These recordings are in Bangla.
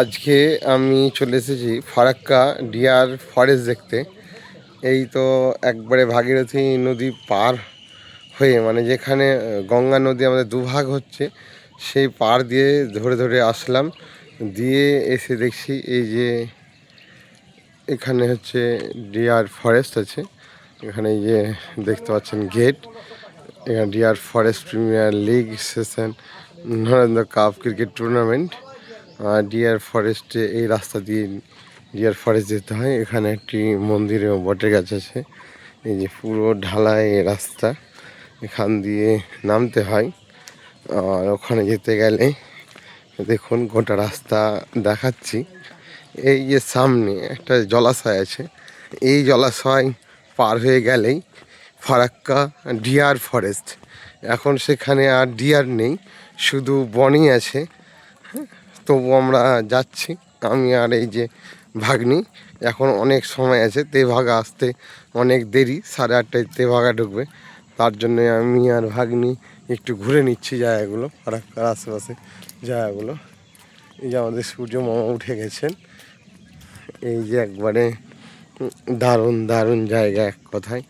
আজকে আমি চলে এসেছি ফারাক্কা ডিয়ার ফরেস্ট দেখতে। এই তো একবারে ভাগীরথী নদী পার হয়ে, মানে যেখানে গঙ্গা নদী আমাদের দুভাগ হচ্ছে, সেই পার দিয়ে ধরে ধরে আসলাম। দিয়ে এসে দেখছি এই যে এখানে হচ্ছে ডিয়ার ফরেস্ট আছে। এখানে এই যে দেখতে পাচ্ছেন গেট। এখানে Deer Forest premier league session Narendra cup cricket tournament. Deer ফরেস্টে এই রাস্তা দিয়ে ডিয়ার ফরেস্ট যেতে হয়। এখানে একটি মন্দিরে বটের গাছ আছে। এই যে পুরো ঢালাই রাস্তা, এখান দিয়ে নামতে হয়। আর ওখানে যেতে গেলে দেখুন গোটা রাস্তা দেখাচ্ছি। এই যে সামনে একটা জলাশয় আছে, এই জলাশয় পার হয়ে গেলেই ফারাক্কা ডিয়ার ফরেস্ট। এখন সেখানে আর ডিয়ার নেই, শুধু বনই আছে। তবু আমরা যাচ্ছি, আমি আর এই যে ভাগ্নি। এখন অনেক সময় আছে, তেভাগা আসতে অনেক দেরি, 8:30টায় তেভাগা ঢুকবে। তার জন্য আমি আর ভাগ্নি একটু ঘুরে নিচ্ছি জায়গাগুলো, ফারাক্কার আশেপাশে জায়গাগুলো। এই যে আমাদের সূর্য মামা উঠে গেছেন। এই যে একবারে দারুণ দারুণ জায়গা, এক কথায়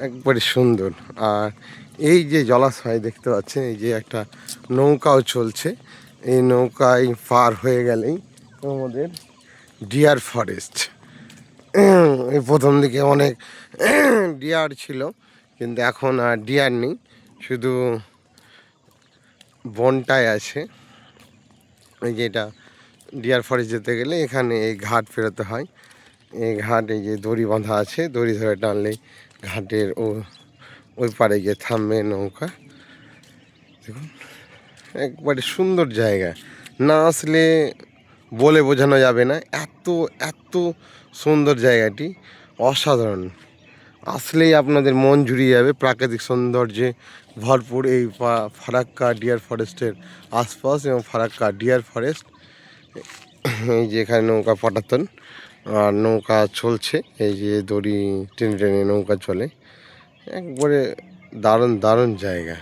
একবারে সুন্দর। আর এই যে জলাশয় দেখতে পাচ্ছেন, এই যে একটা নৌকাও চলছে। এই নৌকায় পার হয়ে গেলেই আমাদের ডিয়ার ফরেস্ট। এই প্রথম দিকে অনেক ডিয়ার ছিল, কিন্তু এখন আর ডিয়ার নেই, শুধু বনটাই আছে। এই যে এটা ডিয়ার ফরেস্ট যেতে গেলে এখানে এই ঘাট ফেরোতে হয়। এই ঘাট, এই যে দড়ি বাঁধা আছে, দড়ি ধরে টানলেই ঘাটের ওই পারে গিয়ে থামবে নৌকা। দেখুন একবারে সুন্দর জায়গা, না আসলে বলে বোঝানো যাবে না, এত এত সুন্দর জায়গাটি, অসাধারণ। আসলেই আপনাদের মন জুড়িয়ে যাবে, প্রাকৃতিক সৌন্দর্যে ভরপুর এই ফারাক্কা ডিয়ার ফরেস্টের আশপাশ এবং ফারাক্কা ডিয়ার ফরেস্ট। এই যে এখানে নৌকা পাঠাতেন, আর নৌকা চলছে, এই যে দড়ি টেনে টেনে নৌকা চলে। একবারে দারুণ দারুণ জায়গা।